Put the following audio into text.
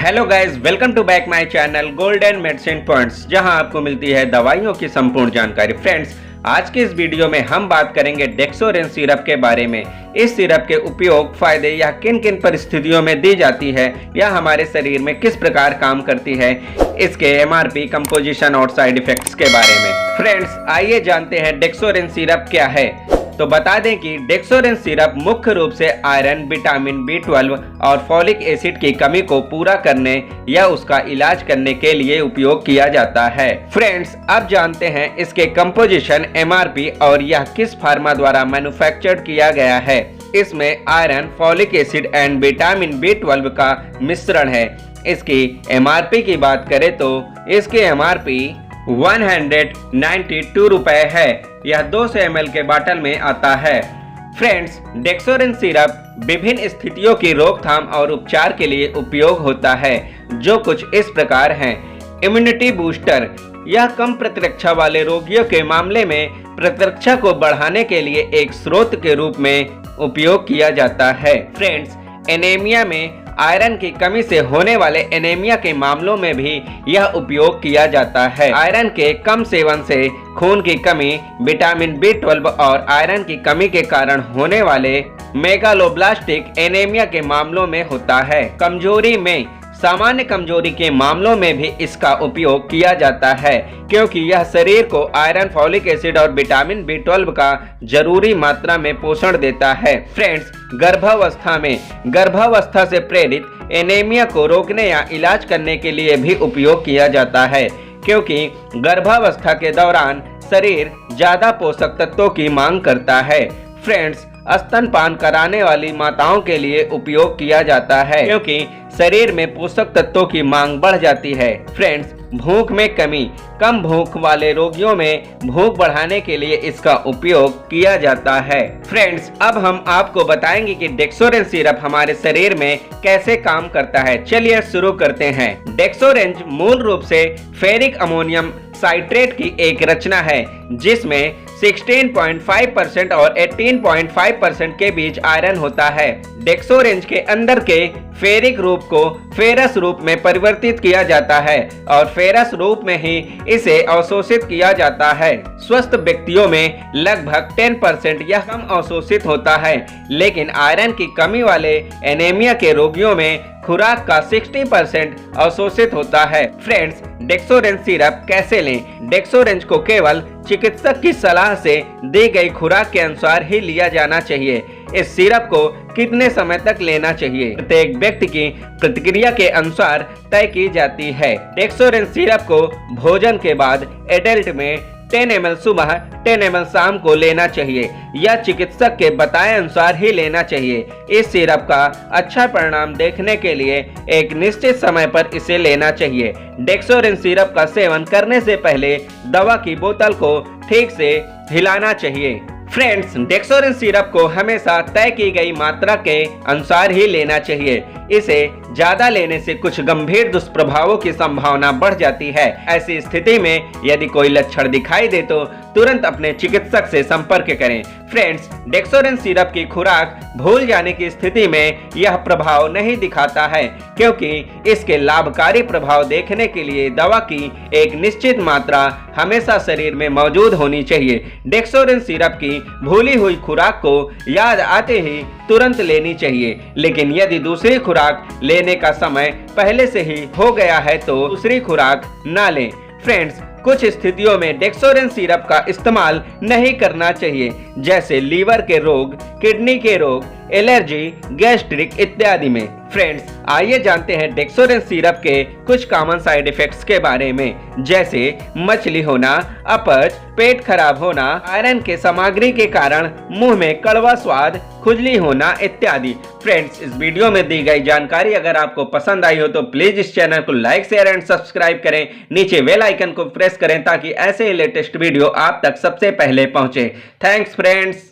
Hello guys, welcome to back my channel golden medicine points, जहां आपको मिलती है दवाइयों की संपूर्ण जानकारी। फ्रेंड्स, आज के इस वीडियो में हम बात करेंगे डेक्सोरेंज सिरप के बारे में। इस सिरप के उपयोग, फायदे या किन किन परिस्थितियों में दी जाती है या हमारे शरीर में किस प्रकार काम करती है, इसके एमआरपी, कंपोजिशन और साइड इफेक्ट्स के बारे में। फ्रेंड्स, आइए जानते हैं डेक्सोरेंज सिरप क्या है। तो बता दें कि डेक्सोरेंज सिरप मुख्य रूप से आयरन, विटामिन B12 और फॉलिक एसिड की कमी को पूरा करने या उसका इलाज करने के लिए उपयोग किया जाता है। फ्रेंड्स, अब जानते हैं इसके कंपोजिशन, एमआरपी और यह किस फार्मा द्वारा मैन्युफैक्चर्ड किया गया है। इसमें iron, folic acid and vitamin B12 का मिश्रण है। इसकी एमआरपी की बात करें तो इसकी एमआरपी 192 रुपए है। यह 200 ml के बाटल में आता है। फ्रेंड्स, डेक्सोरेंज सिरप विभिन्न स्थितियों की रोकथाम और उपचार के लिए उपयोग होता है, जो कुछ इस प्रकार हैं। इम्यूनिटी बूस्टर, यह कम प्रतिरक्षा वाले रोगियों के मामले में प्रतिरक्षा को बढ़ाने के लिए एक स्रोत के रूप में उपयोग किया जाता है। फ्रेंड्स, एनीमिया में आयरन की कमी से होने वाले एनीमिया के मामलों में भी यह उपयोग किया जाता है। आयरन के कम सेवन से खून की कमी, विटामिन B12 और आयरन की कमी के कारण होने वाले मेगालोब्लास्टिक एनीमिया के मामलों में होता है। कमजोरी में, सामान्य कमजोरी के मामलों में भी इसका उपयोग किया जाता है, क्योंकि यह शरीर को आयरन, फॉलिक एसिड और विटामिन B12 का जरूरी मात्रा में पोषण देता है। फ्रेंड्स, गर्भावस्था में गर्भावस्था से प्रेरित एनीमिया को रोकने या इलाज करने के लिए भी उपयोग किया जाता है, क्योंकि गर्भावस्था के दौरान शरीर ज्यादा पोषक तत्वों की मांग करता है। फ्रेंड्स, स्तनपान कराने वाली माताओं के लिए उपयोग किया जाता है, क्योंकि शरीर में पोषक तत्वों की मांग बढ़ जाती है। फ्रेंड्स, भूख में कमी, कम भूख वाले रोगियों में भूख बढ़ाने के लिए इसका उपयोग किया जाता है। फ्रेंड्स, अब हम आपको बताएंगे कि डेक्सोरेंज सिरप हमारे शरीर में कैसे काम करता है। चलिए शुरू करते हैं। डेक्सोरेंज मूल रूप से फेरिक अमोनियम साइट्रेट की एक रचना है, जिसमें 16.5% और 18.5% के बीच आयरन होता है। डेक्सोरेंज के अंदर के फेरिक रूप को फेरस रूप में परिवर्तित किया जाता है और फेरस रूप में ही इसे अवशोषित किया जाता है। स्वस्थ व्यक्तियों में लगभग 10% यह कम अवशोषित होता है, लेकिन आयरन की कमी वाले एनीमिया के रोगियों में खुराक का 60% अवशोषित होता है। फ्रेंड्स, डेक्सोरेंज सिरप कैसे लें? डेक्सोरेंज को केवल चिकित्सक की सलाह से दी गई खुराक के अनुसार ही लिया जाना चाहिए। इस सिरप को कितने समय तक लेना चाहिए, प्रत्येक व्यक्ति की प्रतिक्रिया के अनुसार तय की जाती है। डेक्सोरेंज सिरप को भोजन के बाद एडल्ट में 10 ml सुबह, 10 ml शाम को लेना चाहिए। यह चिकित्सक के बताए अनुसार ही लेना चाहिए। इस सिरप का अच्छा परिणाम देखने के लिए एक निश्चित समय पर इसे लेना चाहिए। डेक्सोरेंज सिरप का सेवन करने से पहले दवा की बोतल को ठीक से हिलाना चाहिए। फ्रेंड्स, डेक्सोरेंज सिरप को हमेशा तय की गई मात्रा के अनुसार ही लेना चाहिए। इसे ज्यादा लेने से कुछ गंभीर दुष्प्रभावों की संभावना बढ़ जाती है। ऐसी स्थिति में यदि कोई लक्षण दिखाई दे तो तुरंत अपने चिकित्सक से संपर्क करें। फ्रेंड्स, डेक्सोरेंज सिरप की खुराक भूल जाने की स्थिति में यह प्रभाव नहीं दिखाता है, क्योंकि इसके लाभकारी प्रभाव देखने के लिए दवा की एक निश्चित मात्रा हमेशा शरीर में मौजूद होनी चाहिए। डेक्सोरेंज सिरप की भूली हुई खुराक को याद आते ही तुरंत लेनी चाहिए, लेकिन यदि दूसरी खुराक लेने का समय पहले से ही हो गया है तो दूसरी खुराक ना लें। फ्रेंड्स, कुछ स्थितियों में डेक्सोरेंज सिरप का इस्तेमाल नहीं करना चाहिए, जैसे लीवर के रोग, किडनी के रोग, एलर्जी, गैस्ट्रिक इत्यादि में। फ्रेंड्स, आइए जानते हैं डेक्सोरेंज सिरप के कुछ कॉमन साइड इफेक्ट्स के बारे में, जैसे मछली होना, अपच, पेट खराब होना, आयरन के सामग्री के कारण मुंह में कड़वा स्वाद, खुजली होना इत्यादि। फ्रेंड्स, इस वीडियो में दी गई जानकारी अगर आपको पसंद आई हो तो प्लीज इस चैनल को लाइक, शेयर एंड सब्सक्राइब करें। नीचे बेल आइकन को प्रेस करें ताकि ऐसे ही लेटेस्ट वीडियो आप तक सबसे पहले पहुंचे। Thanks friends.